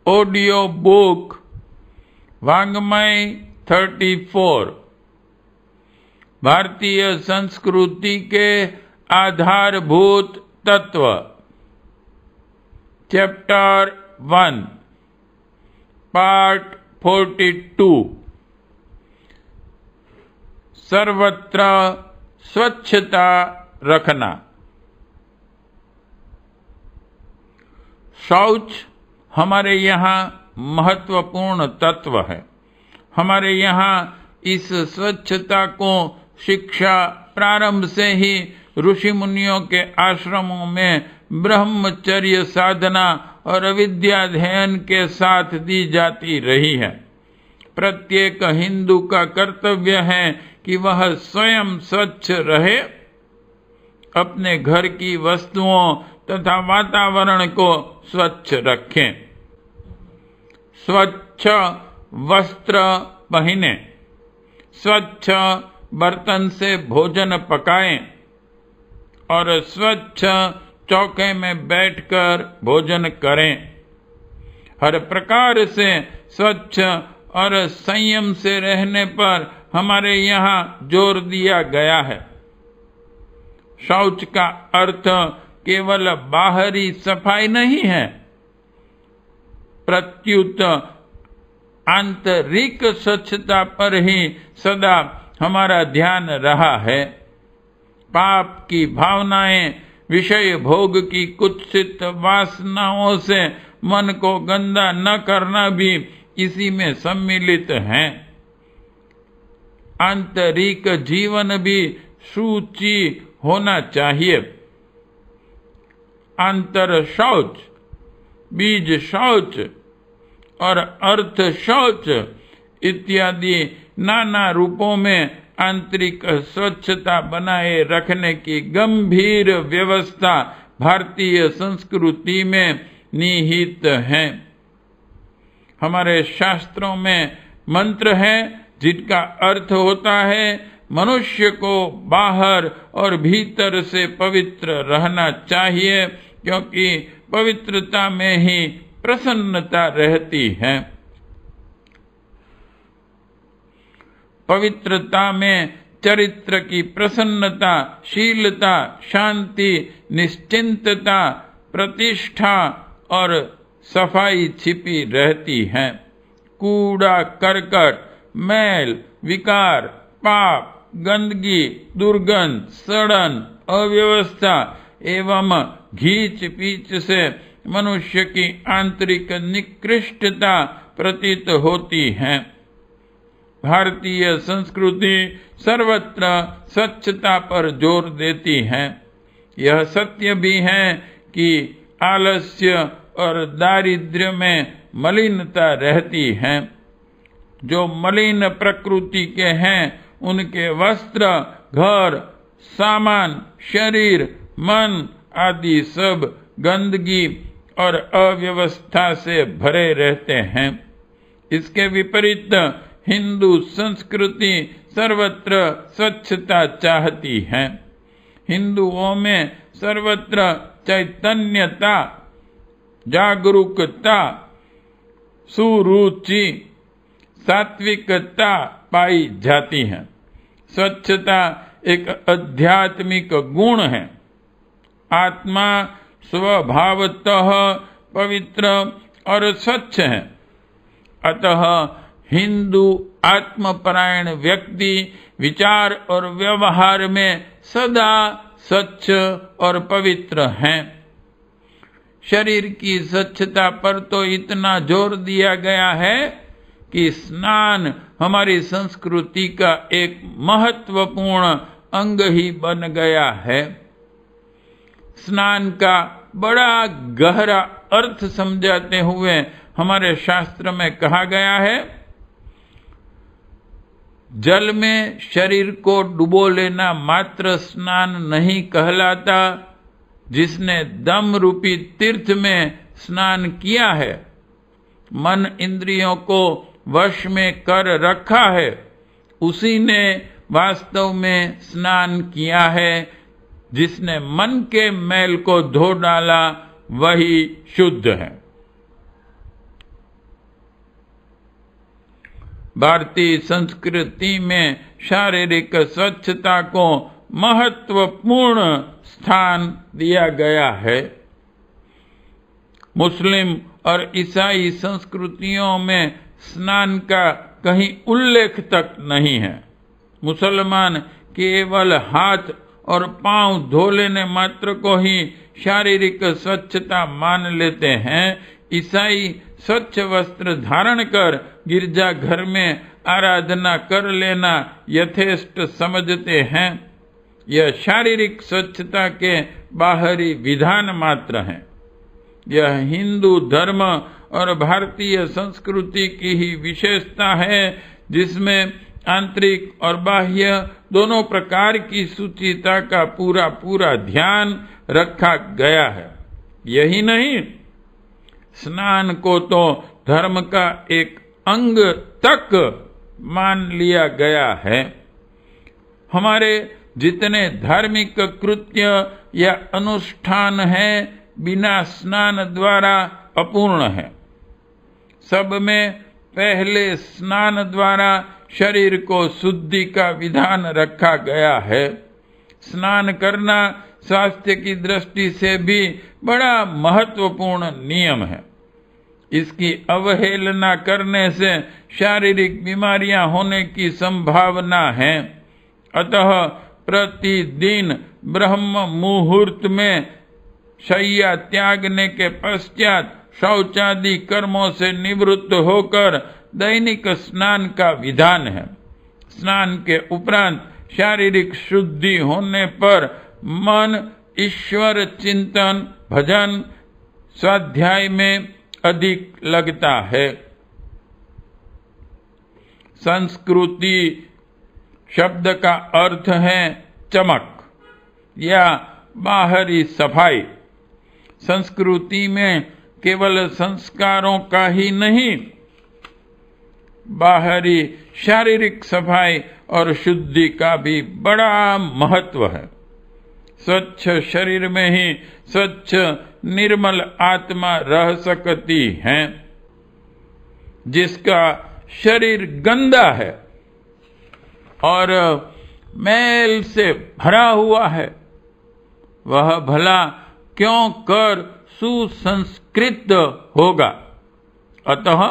Audio book वाङ्मय 34 भारतीय संस्कृति के आधारभूत तत्व चैप्टर 1 पार्ट 42 सर्वत्र स्वच्छता रखना। शौच हमारे यहाँ महत्वपूर्ण तत्व है। हमारे यहाँ इस स्वच्छता को शिक्षा प्रारंभ से ही ऋषि मुनियों के आश्रमों में ब्रह्मचर्य साधना और अविद्याध्ययन के साथ दी जाती रही है। प्रत्येक हिंदू का कर्तव्य है कि वह स्वयं स्वच्छ रहे, अपने घर की वस्तुओं तथा वातावरण को स्वच्छ रखें, स्वच्छ वस्त्र पहने, स्वच्छ बर्तन से भोजन पकाएं और स्वच्छ चौके में बैठकर भोजन करें। हर प्रकार से स्वच्छ और संयम से रहने पर हमारे यहाँ जोर दिया गया है। शौच का अर्थ केवल बाहरी सफाई नहीं है, प्रत्युत आंतरिक स्वच्छता पर ही सदा हमारा ध्यान रहा है। पाप की भावनाएं, विषय भोग की कुत्सित वासनाओं से मन को गंदा न करना भी इसी में सम्मिलित है। आंतरिक जीवन भी शुचि होना चाहिए। अंतर शौच, बीज शौच और अर्थ शौच इत्यादि नाना रूपों में आंतरिक स्वच्छता बनाए रखने की गंभीर व्यवस्था भारतीय संस्कृति में निहित है। हमारे शास्त्रों में मंत्र है जिनका अर्थ होता है मनुष्य को बाहर और भीतर से पवित्र रहना चाहिए, क्योंकि पवित्रता में ही प्रसन्नता रहती है। पवित्रता में चरित्र की प्रसन्नता, शीलता, शांति, निश्चिंतता, प्रतिष्ठा और सफाई छिपी रहती है। कूड़ा करकट, मैल, विकार, पाप, गंदगी, दुर्गंध, सड़न, अव्यवस्था एवं घीच पीच से मनुष्य की आंतरिक निकृष्टता प्रतीत होती है। भारतीय संस्कृति सर्वत्र स्वच्छता पर जोर देती है। यह सत्य भी है कि आलस्य और दारिद्र्य में मलिनता रहती है। जो मलिन प्रकृति के हैं उनके वस्त्र, घर, सामान, शरीर, मन आदि सब गंदगी और अव्यवस्था से भरे रहते हैं। इसके विपरीत हिंदू संस्कृति सर्वत्र स्वच्छता चाहती है। हिंदुओं में सर्वत्र चैतन्यता, जागरूकता, सुरुचि, सात्विकता पाई जाती है। स्वच्छता एक आध्यात्मिक गुण है। आत्मा स्वभावतः पवित्र और स्वच्छ है। अतः हिंदू आत्मपरायण व्यक्ति विचार और व्यवहार में सदा स्वच्छ और पवित्र हैं। शरीर की स्वच्छता पर तो इतना जोर दिया गया है कि स्नान हमारी संस्कृति का एक महत्वपूर्ण अंग ही बन गया है। स्नान का बड़ा गहरा अर्थ समझाते हुए हमारे शास्त्र में कहा गया है, जल में शरीर को डुबो लेना मात्र स्नान नहीं कहलाता। जिसने दम रूपी तीर्थ में स्नान किया है, मन इंद्रियों को वश में कर रखा है, उसी ने वास्तव में स्नान किया है। जिसने मन के मैल को धो डाला वही शुद्ध है। भारतीय संस्कृति में शारीरिक स्वच्छता को महत्वपूर्ण स्थान दिया गया है। मुस्लिम और ईसाई संस्कृतियों में स्नान का कहीं उल्लेख तक नहीं है। मुसलमान केवल हाथ और पांव धो लेने मात्र को ही शारीरिक स्वच्छता मान लेते हैं। ईसाई स्वच्छ वस्त्र धारण कर गिरजा घर में आराधना कर लेना यथेष्ट समझते हैं। यह शारीरिक स्वच्छता के बाहरी विधान मात्र हैं। यह हिंदू धर्म और भारतीय संस्कृति की ही विशेषता है, जिसमें आंतरिक और बाह्य दोनों प्रकार की शुचिता का पूरा पूरा ध्यान रखा गया है। यही नहीं, स्नान को तो धर्म का एक अंग तक मान लिया गया है। हमारे जितने धार्मिक कृत्य या अनुष्ठान हैं, बिना स्नान द्वारा अपूर्ण है। सब में पहले स्नान द्वारा शरीर को शुद्धि का विधान रखा गया है। स्नान करना स्वास्थ्य की दृष्टि से भी बड़ा महत्वपूर्ण नियम है। इसकी अवहेलना करने से शारीरिक बीमारियां होने की संभावना है। अतः प्रतिदिन ब्रह्म मुहूर्त में शय्या त्यागने के पश्चात शौचादि कर्मों से निवृत्त होकर दैनिक स्नान का विधान है। स्नान के उपरांत शारीरिक शुद्धि होने पर मन ईश्वर चिंतन, भजन, स्वाध्याय में अधिक लगता है। संस्कृति शब्द का अर्थ है चमक या बाहरी सफाई। संस्कृति में केवल संस्कारों का ही नहीं, बाहरी शारीरिक सफाई और शुद्धि का भी बड़ा महत्व है। स्वच्छ शरीर में ही स्वच्छ निर्मल आत्मा रह सकती है। जिसका शरीर गंदा है और मैल से भरा हुआ है, वह भला क्यों कर सुसंस्कृत होगा। अतः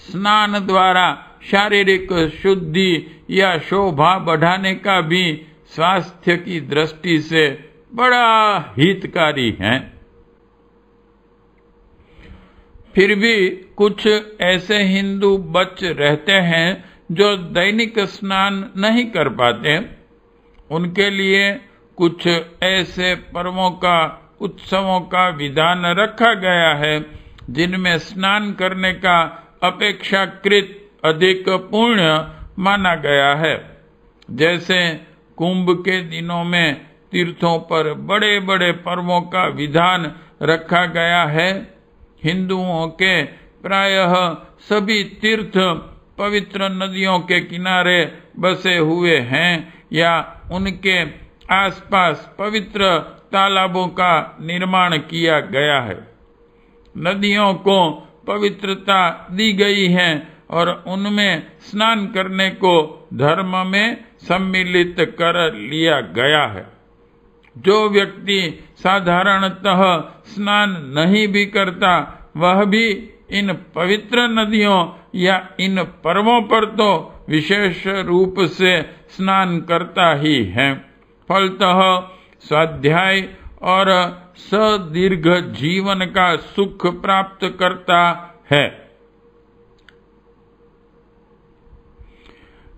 स्नान द्वारा शारीरिक शुद्धि या शोभा बढ़ाने का भी स्वास्थ्य की दृष्टि से बड़ा हितकारी है। फिर भी कुछ ऐसे हिंदू बच रहते हैं जो दैनिक स्नान नहीं कर पाते। उनके लिए कुछ ऐसे पर्वों का, उत्सवों का विधान रखा गया है जिनमें स्नान करने का अपेक्षाकृत अधिक पुण्य माना गया है। जैसे कुंभ के दिनों में तीर्थों पर बड़े बड़े पर्वों का विधान रखा गया है। हिंदुओं के प्रायः सभी तीर्थ पवित्र नदियों के किनारे बसे हुए हैं या उनके आसपास पवित्र तालाबों का निर्माण किया गया है। नदियों को पवित्रता दी गई है और उनमें स्नान करने को धर्म में सम्मिलित कर लिया गया है। जो व्यक्ति साधारणतः स्नान नहीं भी करता, वह भी इन पवित्र नदियों या इन पर्वों पर तो विशेष रूप से स्नान करता ही है। फलतः स्वाध्याय और सदीर्घ जीवन का सुख प्राप्त करता है।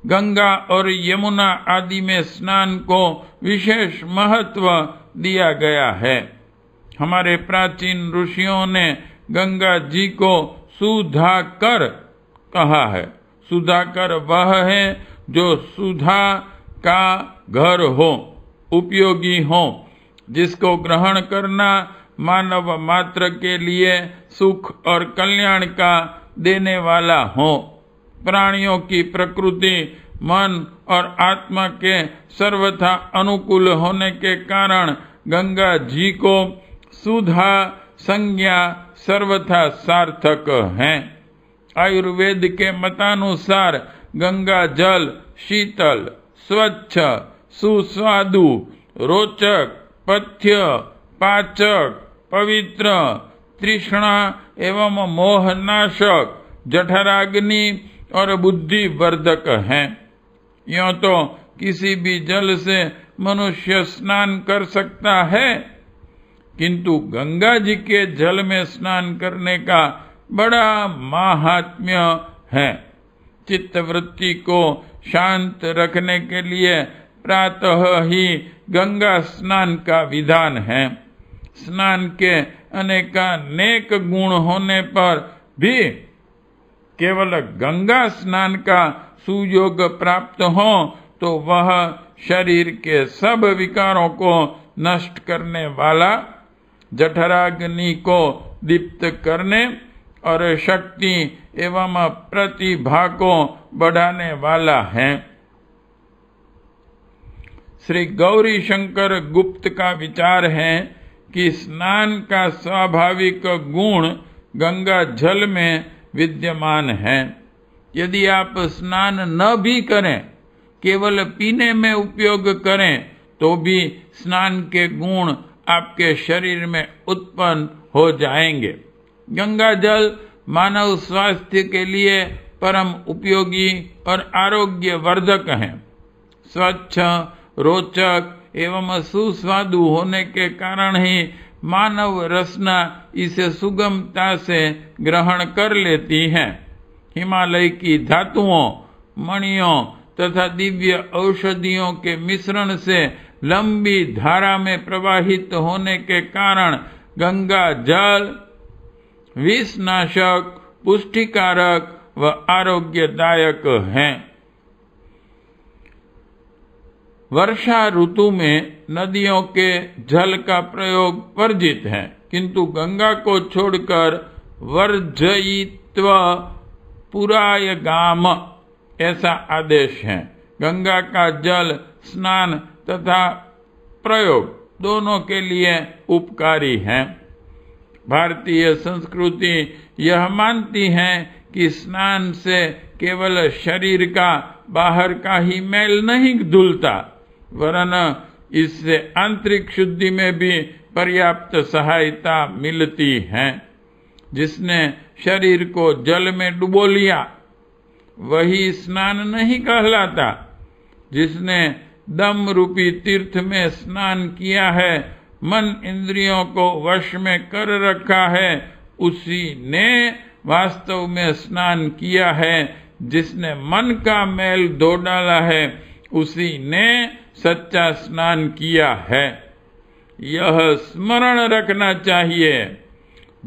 गंगा और यमुना आदि में स्नान को विशेष महत्व दिया गया है। हमारे प्राचीन ऋषियों ने गंगा जी को सुधाकर कहा है। सुधाकर वह है जो सुधा का घर हो, उपयोगी हो, जिसको ग्रहण करना मानव मात्र के लिए सुख और कल्याण का देने वाला हो। प्राणियों की प्रकृति, मन और आत्मा के सर्वथा अनुकूल होने के कारण गंगा जी को सुधा संज्ञा सर्वथा सार्थक है। आयुर्वेद के मतानुसार गंगा जल शीतल, स्वच्छ, सुस्वादु, रोचक, पथ्य, पाचक, पवित्र, तृष्णा एवं मोहनाशक, जठराग्नि और बुद्धि वर्धक हैं। यों तो किसी भी जल से मनुष्य स्नान कर सकता है, किंतु गंगा जी के जल में स्नान करने का बड़ा महात्म्य है। चित्तवृत्ति को शांत रखने के लिए प्रातः ही गंगा स्नान का विधान है। स्नान के अनेकानेक गुण होने पर भी केवल गंगा स्नान का सुयोग प्राप्त हो तो वह शरीर के सब विकारों को नष्ट करने वाला, जठराग्नि को दीप्त करने और शक्ति एवं प्रतिभा को बढ़ाने वाला है। श्री गौरी शंकर गुप्त का विचार है कि स्नान का स्वाभाविक गुण गंगा जल में विद्यमान है। यदि आप स्नान न भी करें, केवल पीने में उपयोग करें, तो भी स्नान के गुण आपके शरीर में उत्पन्न हो जाएंगे। गंगा जल मानव स्वास्थ्य के लिए परम उपयोगी और आरोग्य वर्धक है। स्वच्छ, रोचक एवं सुस्वादु होने के कारण ही मानव रसना इसे सुगमता से ग्रहण कर लेती है। हिमालय की धातुओं, मणियों तथा दिव्य औषधियों के मिश्रण से लंबी धारा में प्रवाहित होने के कारण गंगा जल विषनाशक, पुष्टिकारक व आरोग्यदायक है। वर्षा ऋतु में नदियों के जल का प्रयोग वर्जित है, किंतु गंगा को छोड़कर वर्जयित्व पुरायगाम ऐसा आदेश है। गंगा का जल स्नान तथा प्रयोग दोनों के लिए उपकारी है। भारतीय संस्कृति यह मानती है कि स्नान से केवल शरीर का बाहर का ही मैल नहीं धुलता, वरन इससे आंतरिक शुद्धि में भी पर्याप्त सहायता मिलती है। जिसने शरीर को जल में डुबो लिया वही स्नान नहीं कहलाता। जिसने दम रूपी तीर्थ में स्नान किया है, मन इंद्रियों को वश में कर रखा है, उसी ने वास्तव में स्नान किया है। जिसने मन का मैल धो डाला है, उसी ने सच्चा स्नान किया है। यह स्मरण रखना चाहिए।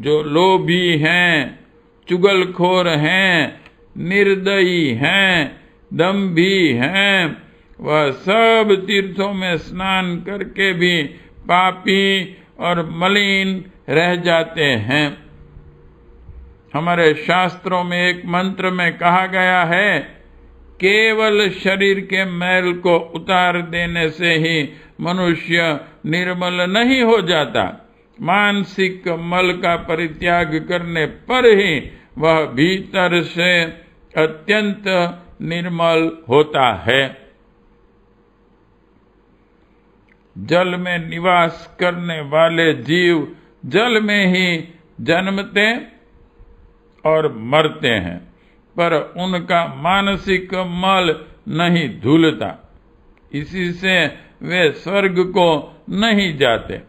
जो लोभी हैं, चुगलखोर हैं, निर्दयी हैं, दंभी हैं, वह सब तीर्थों में स्नान करके भी पापी और मलिन रह जाते हैं। हमारे शास्त्रों में एक मंत्र में कहा गया है, केवल शरीर के मैल को उतार देने से ही मनुष्य निर्मल नहीं हो जाता। मानसिक मल का परित्याग करने पर ही वह भीतर से अत्यंत निर्मल होता है। जल में निवास करने वाले जीव जल में ही जन्मते और मरते हैं, पर उनका मानसिक मल नहीं धुलता। इसी से वे स्वर्ग को नहीं जाते।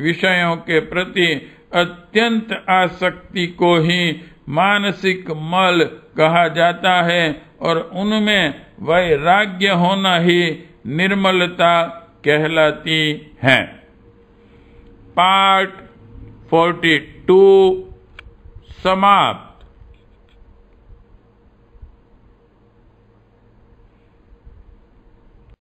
विषयों के प्रति अत्यंत आसक्ति को ही मानसिक मल कहा जाता है और उनमें वैराग्य होना ही निर्मलता कहलाती है। पाठ 42 समाप्त।